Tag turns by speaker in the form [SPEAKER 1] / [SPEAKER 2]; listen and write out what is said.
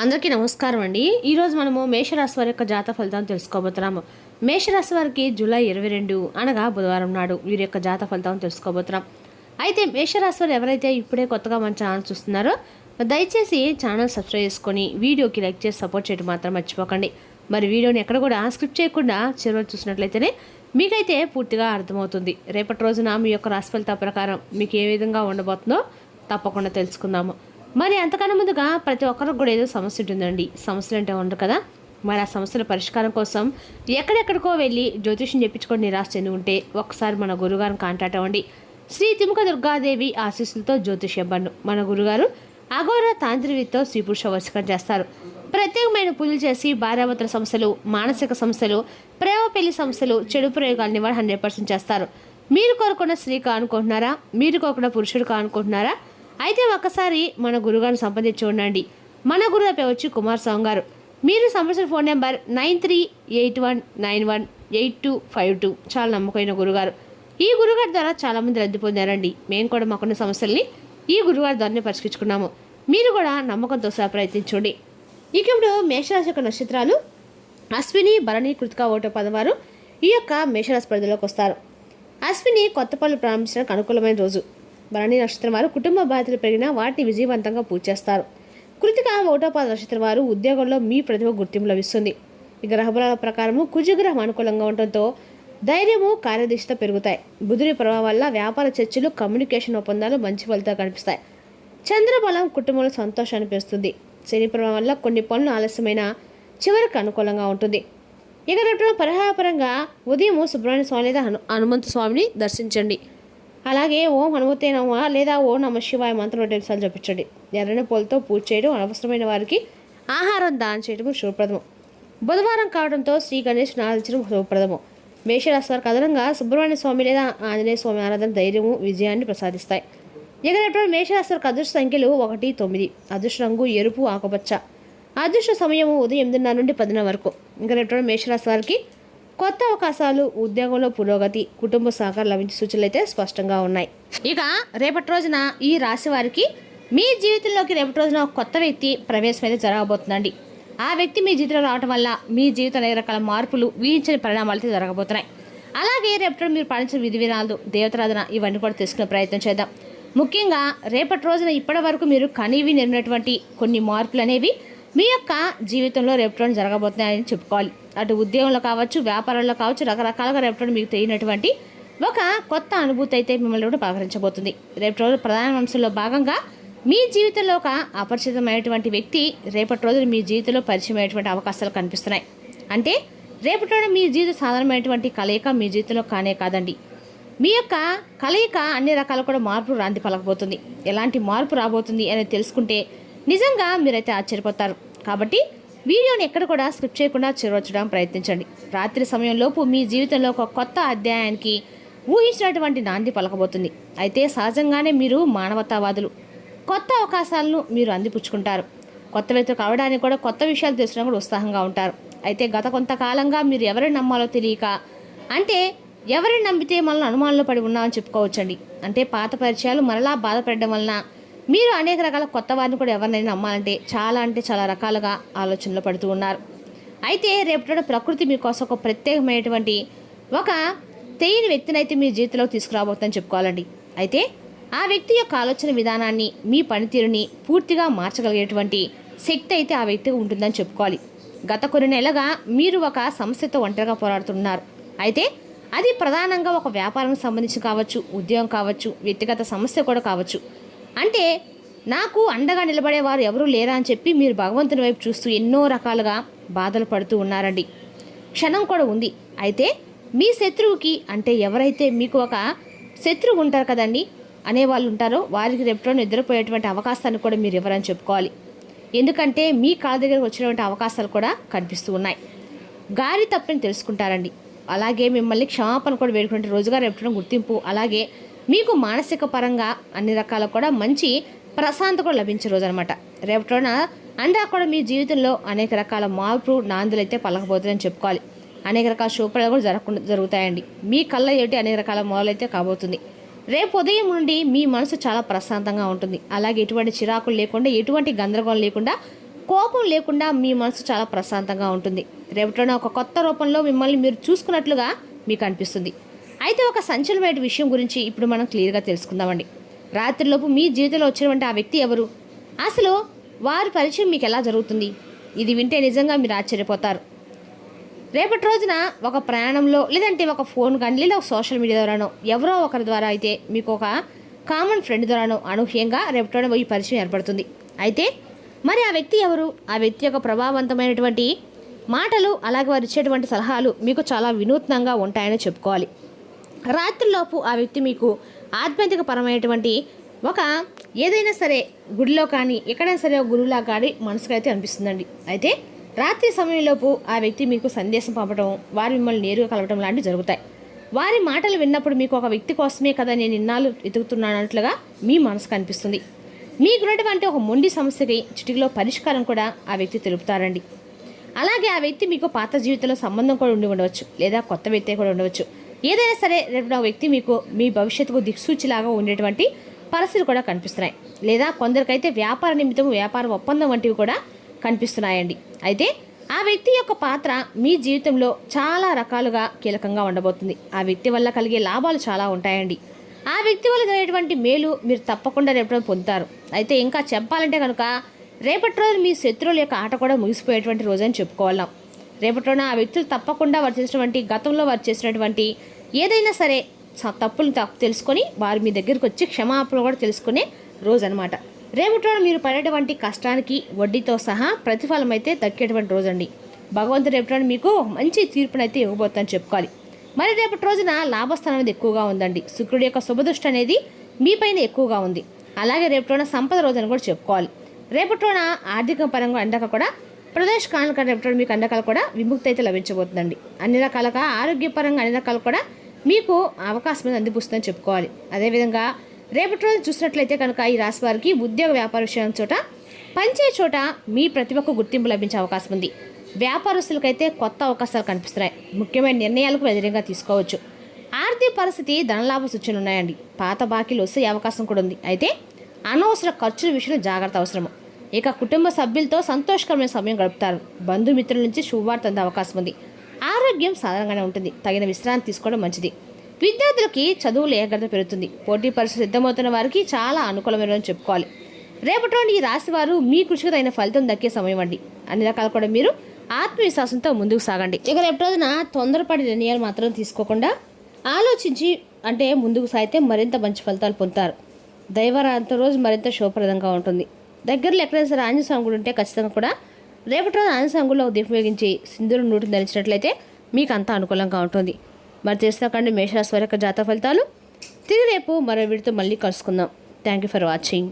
[SPEAKER 1] అందరికీ నమస్కారం అండి. ఈరోజు మనము మేషరాశి వారి యొక్క జాతక ఫలితాలను తెలుసుకోబోతున్నాము. మేషరాశి వారికి జూలై 22 అనగా బుధవారం నాడు వీరి యొక్క జాతక ఫలితాలను తెలుసుకోబోతున్నాం. అయితే మేషరాశి వారు ఎవరైతే ఇప్పుడే కొత్తగా మన ఛానల్ చూస్తున్నారో దయచేసి ఛానల్ సబ్స్క్రైబ్ చేసుకొని వీడియోకి లైక్ చేసి సపోర్ట్ చేయడం మాత్రం మర్చిపోకండి. మరి వీడియోని ఎక్కడ కూడా స్క్రిప్ట్ చేయకుండా చివరి చూసినట్లయితేనే మీకైతే పూర్తిగా అర్థమవుతుంది. రేపటి రోజున మీ యొక్క రాశి ఫలితాల ప్రకారం మీకు ఏ విధంగా ఉండబోతుందో తప్పకుండా తెలుసుకుందాము. మరి అంతకన్నా ముందుగా ప్రతి ఒక్కరికి కూడా ఏదో సమస్య ఉంటుందండి. సమస్యలు అంటే ఉండరు కదా. మరి ఆ సమస్యల పరిష్కారం కోసం ఎక్కడెక్కడికో వెళ్ళి జ్యోతిష్యం చెప్పించుకొని నిరాశ చెంది ఉంటే ఒకసారి మన గురుగారిని కాంటాక్ట్ అవ్వండి. శ్రీ తిముక దుర్గాదేవి ఆశీస్సులతో జ్యోతిష్యం బండు మన గురుగారు అఘోర తాంత్రికతో స్త్రీ పురుష వశీకరణ చేస్తారు. ప్రత్యేకమైన పూజలు చేసి భార్యాభర్తల సమస్యలు, మానసిక సమస్యలు, ప్రేమ పెళ్లి సమస్యలు, చెడు ప్రయోగాలని వారు 100% చేస్తారు. మీరు కోరుకున్న స్త్రీ కానుకుంటున్నారా? మీరు కోరుకున్న పురుషుడు కానుకుంటున్నారా? అయితే ఒక్కసారి మన గురుగారిని సంప్రదించి ఉండండి. మన గురువు పేరు వచ్చి కుమారస్వామి గారు. మీరు సంప్రదించిన ఫోన్ నెంబర్ 9381918252. చాలా నమ్మకమైన గురుగారు. ఈ గురుగారి ద్వారా చాలామంది రద్దు పొందారండి. మేము కూడా మాకున్న సమస్యల్ని ఈ గురుగారి ద్వారానే పరిష్కరించుకున్నాము. మీరు కూడా నమ్మకంతో సహా ప్రయత్నించండి. ఇక ఇప్పుడు మేషరాశి యొక్క నక్షత్రాలు అశ్విని, భరణి, కృతిక, ఓటో పదవారు ఈ యొక్క మేషరాశి పరిధిలోకి వస్తారు. అశ్విని కొత్త పనులు ప్రారంభించడానికి అనుకూలమైన రోజు. భరణి నక్షత్రం వారు కుటుంబ బాధ్యతలు పెరిగినా వాటిని విజయవంతంగా పూర్తి చేస్తారు. కృతిక, ఓటోపాద నక్షత్రం వారు ఉద్యోగంలో మీ ప్రతిభ గుర్తింపు లభిస్తుంది. ఈ గ్రహబలాల ప్రకారము కుజగ్రహం అనుకూలంగా ఉండటంతో ధైర్యము, కార్యదీక్షత పెరుగుతాయి. బుధుడి ప్రభావం వల్ల వ్యాపార చర్చలు, కమ్యూనికేషన్ ఒప్పందాలు మంచి ఫలితాలు కనిపిస్తాయి. చంద్రబలం కుటుంబంలో సంతోషాన్ని పెంచుతుంది. శని ప్రభావం వల్ల కొన్ని పనులు ఆలస్యమైన చివరికి అనుకూలంగా ఉంటుంది. ఇక రేపు పరిహారపరంగా ఉదయం సుబ్రహ్మణ్య స్వామి లేదా హనుమంత స్వామిని దర్శించండి. అలాగే ఓం హనుమతే నమః లేదా ఓం నమః శివాయ మంత్రం 2 సార్లు జపించండి. ఎర్రని పూలతో పూజ చేయడం, అనవసరమైన వారికి ఆహారం దానం చేయడం శుభప్రదము. బుధవారం కావడంతో శ్రీ గణేష్ ఆరాధించడం శుభప్రదము. మేషరాశి వారికి అదనంగా సుబ్రహ్మణ్య స్వామి లేదా ఆంజనేయ స్వామి ఆరాధన ధైర్యము, విజయాన్ని ప్రసాదిస్తాయి. ఇక రేపు మేషరాశి వారికి అదృష్ట సంఖ్యలు 1, 9. అదృష్ట రంగు ఎరుపు, ఆకుపచ్చ. అదృష్ట సమయము ఉదయం 8:30 నుండి 10 వరకు. ఇక రేపు మేషరాశి వారికి కొత్త అవకాశాలు, ఉద్యోగంలో పురోగతి, కుటుంబ సహకారం లభించే సూచనలు అయితే స్పష్టంగా ఉన్నాయి. ఇక రేపటి రోజున ఈ రాశి వారికి మీ జీవితంలోకి రేపటి రోజున ఒక కొత్త వ్యక్తి ప్రవేశం అయితే జరగబోతుందండి. ఆ వ్యక్తి మీ జీవితంలో రావడం వల్ల మీ జీవితంలో అనేక రకాల మార్పులు, ఊహించని పరిణామాలు అయితే జరగబోతున్నాయి. అలాగే రేపటి మీరు పాటించిన విధి విధానాలు, దేవతారాధన ఇవన్నీ కూడా తెలుసుకునే ప్రయత్నం చేద్దాం. ముఖ్యంగా రేపటి రోజున ఇప్పటి వరకు మీరు కనీవి నెరిగినటువంటి కొన్ని మార్పులు అనేవి మీ యొక్క జీవితంలో రేపటి జరగబోతున్నాయని చెప్పుకోవాలి. అటు ఉద్యోగంలో కావచ్చు, వ్యాపారంలో కావచ్చు, రకరకాలుగా రేపటి మీకు తెలియనటువంటి ఒక కొత్త అనుభూతి అయితే మిమ్మల్ని కూడా పలకరించబోతుంది. రేపటి రోజు ప్రధాన అంశంలో భాగంగా మీ జీవితంలో ఒక అపరిచితమైనటువంటి వ్యక్తి రేపటి రోజు మీ జీవితంలో పరిచయం అయ్యేటువంటి అవకాశాలు కనిపిస్తున్నాయి. అంటే రేపటి రోజు మీ జీవితం సాధారణమైనటువంటి కలయిక మీ జీవితంలో కానే కాదండి. మీ యొక్క కలయిక అన్ని రకాల కూడా మార్పు రాంది పలకబోతుంది. ఎలాంటి మార్పు రాబోతుంది అనేది తెలుసుకుంటే నిజంగా మీరైతే ఆశ్చర్యపోతారు. కాబట్టి వీడియోని ఎక్కడ కూడా స్క్రిప్ట్ చేయకుండా చేరవచ్చడానికి ప్రయత్నించండి. రాత్రి సమయంలోపు మీ జీవితంలో ఒక కొత్త అధ్యాయానికి ఊహించినటువంటి నాంది పలకబోతుంది. అయితే సహజంగానే మీరు మానవతావాదులు. కొత్త అవకాశాలను మీరు అందిపుచ్చుకుంటారు. కొత్త వ్యక్తులు కావడానికి కూడా కొత్త విషయాలు తెలుసుకోవడానికి కూడా ఉత్సాహంగా ఉంటారు. అయితే గత కొంతకాలంగా మీరు ఎవరిని నమ్మాలో తెలియక, అంటే ఎవరిని నమ్మితే మనల్ని అనుమానంలో పడి ఉన్నామని చెప్పుకోవచ్చండి. అంటే పాత పరిచయాలు మరలా బాధపడడం వలన మీరు అనేక రకాల కొత్త వారిని కూడా ఎవరినైనా నమ్మాలంటే చాలా రకాలుగా ఆలోచనలో పడుతూ ఉన్నారు. అయితే రేపటి ప్రకృతి మీకోసం ఒక ప్రత్యేకమైనటువంటి ఒక తెలియని వ్యక్తిని అయితే మీ జీవితంలో తీసుకురాబోతుందని చెప్పుకోవాలండి. అయితే ఆ వ్యక్తి యొక్క ఆలోచన విధానాన్ని, మీ పనితీరుని పూర్తిగా మార్చగలిగేటువంటి శక్తి అయితే ఆ వ్యక్తికి ఉంటుందని చెప్పుకోవాలి. గత కొన్ని నెలలుగా మీరు ఒక సమస్యతో ఒంటరిగా పోరాడుతున్నారు. అయితే అది ప్రధానంగా ఒక వ్యాపారానికి సంబంధించి కావచ్చు, ఉద్యోగం కావచ్చు, వ్యక్తిగత సమస్య కూడా కావచ్చు. అంటే నాకు అండగా నిలబడేవారు ఎవరూ లేరా అని చెప్పి మీరు భగవంతుని వైపు చూస్తూ ఎన్నో రకాలుగా బాధలు పడుతూ ఉన్నారండి. క్షణం కూడా ఉంది. అయితే మీ శత్రువుకి, అంటే ఎవరైతే మీకు ఒక శత్రువు ఉంటారు కదండి అనేవాళ్ళు ఉంటారో వారికి రేపటిలో నిద్రపోయేటువంటి అవకాశాన్ని కూడా మీరు ఎవరని చెప్పుకోవాలి. ఎందుకంటే మీ కాళ్ళ దగ్గరకు వచ్చినటువంటి అవకాశాలు కూడా కనిపిస్తూ ఉన్నాయి. గారి తప్పని తెలుసుకుంటారండి. అలాగే మిమ్మల్ని క్షమాపణ కూడా వేడుకునే రోజుగా రేపటిలో గుర్తింపు, అలాగే మీకు మానసిక పరంగా అన్ని రకాల కూడా మంచి ప్రశాంతత కూడా లభించే రోజు అనమాట. రేపటిన అంతా కూడా మీ జీవితంలో అనేక రకాల మార్పు నాందులు అయితే పలకబోతుందని చెప్పుకోవాలి. అనేక రకాల శుభ్రతలు కూడా జరుగుతాయండి. మీ కళ్ళ ఏటి అనేక రకాల మొదలైతే కాబోతుంది. రేపు ఉదయం నుండి మీ మనసు చాలా ప్రశాంతంగా ఉంటుంది. అలాగే ఎటువంటి చిరాకులు లేకుండా, ఎటువంటి గందరగోళం లేకుండా కోపం లేకుండా మీ మనసు చాలా ప్రశాంతంగా ఉంటుంది. రేపటిలోనే ఒక కొత్త రూపంలో మిమ్మల్ని మీరు చూసుకున్నట్లుగా మీకు అనిపిస్తుంది. అయితే ఒక సంచలనమైన విషయం గురించి ఇప్పుడు మనం క్లియర్గా తెలుసుకుందామండి. రాత్రిలోపు మీ జీవితంలో వచ్చినటువంటి ఆ వ్యక్తి ఎవరు, అసలు వారి పరిచయం మీకు ఎలా జరుగుతుంది? ఇది వింటే నిజంగా మీరు ఆశ్చర్యపోతారు. రేపటి రోజున ఒక ప్రయాణంలో, లేదంటే ఒక ఫోన్ కానీ, లేదా ఒక సోషల్ మీడియా ద్వారానో, ఎవరో ఒకరి ద్వారా అయితే మీకు ఒక కామన్ ఫ్రెండ్ ద్వారానో అనూహ్యంగా రేపటి ఈ పరిచయం ఏర్పడుతుంది. అయితే మరి ఆ వ్యక్తి ఎవరు? ఆ వ్యక్తి యొక్క ప్రభావవంతమైనటువంటి మాటలు, అలాగే వారు ఇచ్చేటువంటి సలహాలు మీకు చాలా వినూత్నంగా ఉంటాయని చెప్పుకోవాలి. రాత్రిలోపు ఆ వ్యక్తి మీకు ఆధ్యాత్మిక పరమైనటువంటి ఒక ఏదైనా సరే గుడిలో కానీ, ఎక్కడైనా సరే ఒక గురువులా కానీ మనసుకైతే అనిపిస్తుందండి. అయితే రాత్రి సమయంలోపు ఆ వ్యక్తి మీకు సందేశం పంపడం, వారు మిమ్మల్ని నేరుగా కలవడం లాంటివి జరుగుతాయి. వారి మాటలు విన్నప్పుడు మీకు ఒక వ్యక్తి కోసమే కదా నేను ఇన్నాళ్ళు వెతుకుతున్నానట్లుగా మీ మనసుకు అనిపిస్తుంది. మీకున్నటువంటి ఒక మొండి సమస్యకి చిటికలో పరిష్కారం కూడా ఆ వ్యక్తి తెలుపుతారండి. అలాగే ఆ వ్యక్తి మీకు పాత జీవితంలో సంబంధం కూడా ఉండి ఉండవచ్చు, లేదా కొత్త వ్యక్తి కూడా ఉండవచ్చు. ఏదైనా సరే రేపు ఆ వ్యక్తి మీకు మీ భవిష్యత్తుకు దిక్సూచిలాగా ఉండేటువంటి పరిస్థితులు కూడా కనిపిస్తున్నాయి. లేదా కొందరికైతే వ్యాపార నిమిత్తం వ్యాపార ఒప్పందం వంటివి కూడా కనిపిస్తున్నాయండి. అయితే ఆ వ్యక్తి యొక్క పాత్ర మీ జీవితంలో చాలా రకాలుగా కీలకంగా ఉండబోతుంది. ఆ వ్యక్తి వల్ల కలిగే లాభాలు చాలా ఉంటాయండి. ఆ వ్యక్తి వల్ల జరిగేటువంటి మేలు మీరు తప్పకుండా రేపటి పొందుతారు. అయితే ఇంకా చెప్పాలంటే కనుక రేపటి రోజు మీ శత్రువుల యొక్క ఆట కూడా ముగిసిపోయేటువంటి రోజు అని చెప్పుకోవాలం. రేపటి రోజున ఆ వ్యక్తులు తప్పకుండా వారు చేసినటువంటి గతంలో వారు చేసినటువంటి ఏదైనా సరే తప్పులు తెలుసుకొని వారు మీ దగ్గరికి వచ్చి క్షమాపణ కూడా తెలుసుకునే రోజు అనమాట. రేపటి రోజు మీరు పడేటువంటి కష్టానికి వడ్డీతో సహా ప్రతిఫలం అయితే దక్కేటువంటి రోజు అండి. భగవంతుడు రేపటి రోజు మీకు మంచి తీర్పునైతే ఇవ్వబోతుందని చెప్పుకోవాలి. మరి రేపటి రోజున లాభస్థానం అనేది ఎక్కువగా ఉందండి. శుక్రుడి యొక్క శుభదృష్టి అనేది మీపైన ఎక్కువగా ఉంది. అలాగే రేపటి రోజున సంపద రోజు అని కూడా చెప్పుకోవాలి. రేపటి రోజున ఆర్థిక పరంగా అండక కూడా ప్రదేశ్ కానుక రేపటి మీకు అండకాలు కూడా విముక్తి అయితే లభించబోతుందండి. అన్ని రకాలుగా ఆరోగ్యపరంగా అన్ని రకాలు కూడా మీకు అవకాశం అనేది అందిపుస్తుందని చెప్పుకోవాలి. అదేవిధంగా రేపటి రోజు చూసినట్లయితే కనుక ఈ రాశి వారికి ఉద్యోగ వ్యాపార విషయం చోట, పనిచే చోట మీ ప్రతిభకు గుర్తింపు లభించే అవకాశం ఉంది. వ్యాపారస్తులకైతే కొత్త అవకాశాలు కనిపిస్తున్నాయి. ముఖ్యమైన నిర్ణయాలకు వ్యతిరేకంగా తీసుకోవచ్చు. ఆర్థిక పరిస్థితి ధనలాభ సూచనలు ఉన్నాయండి. పాత బాకీలు వస్తే అవకాశం కూడా ఉంది. అయితే అనవసర ఖర్చుల విషయంలో జాగ్రత్త అవసరము. ఇక కుటుంబ సభ్యులతో సంతోషకరమైన సమయం గడుపుతారు. బంధుమిత్రుల నుంచి శుభవార్త అందే అవకాశం ఉంది. ఆరోగ్యం సాధారణంగానే ఉంటుంది. తగిన విశ్రాంతి తీసుకోవడం మంచిది. విద్యార్థులకి చదువులు ఏకాగ్రత పెరుగుతుంది. పోటీ పరీక్ష సిద్ధమవుతున్న వారికి చాలా అనుకూలమైన చెప్పుకోవాలి. రేపటి రోజు ఈ రాశి వారు మీ కృషికి తగిన ఫలితం దక్కే సమయం అండి. అన్ని రకాలు కూడా మీరు ఆత్మవిశ్వాసంతో ముందుకు సాగండి. ఇక రేపటి రోజున తొందరపడి నిర్ణయాలు మాత్రం తీసుకోకుండా ఆలోచించి అంటే ముందుకు సాగితే మరింత మంచి ఫలితాలు పొందుతారు. దైవారాధనతో రోజు మరింత శుభప్రదంగా ఉంటుంది. దగ్గరలో ఎక్కడైనా సరే ఆంజనేయ స్వామి గుడి ఉంటే ఖచ్చితంగా కూడా రేపటి రోజు ఆంజనేయ స్వామి గుడిలో దీపం వెలిగించి సింధూరం నూటిని ధరించినట్లయితే మీకు అంతా అనుకూలంగా ఉంటుంది. మరి తెలిసినకండి మేషరాశి వారి యొక్క జాతక ఫలితాలు. తిరిగి రేపు మరో వీడితో మళ్ళీ కలుసుకుందాం. Thank you for watching.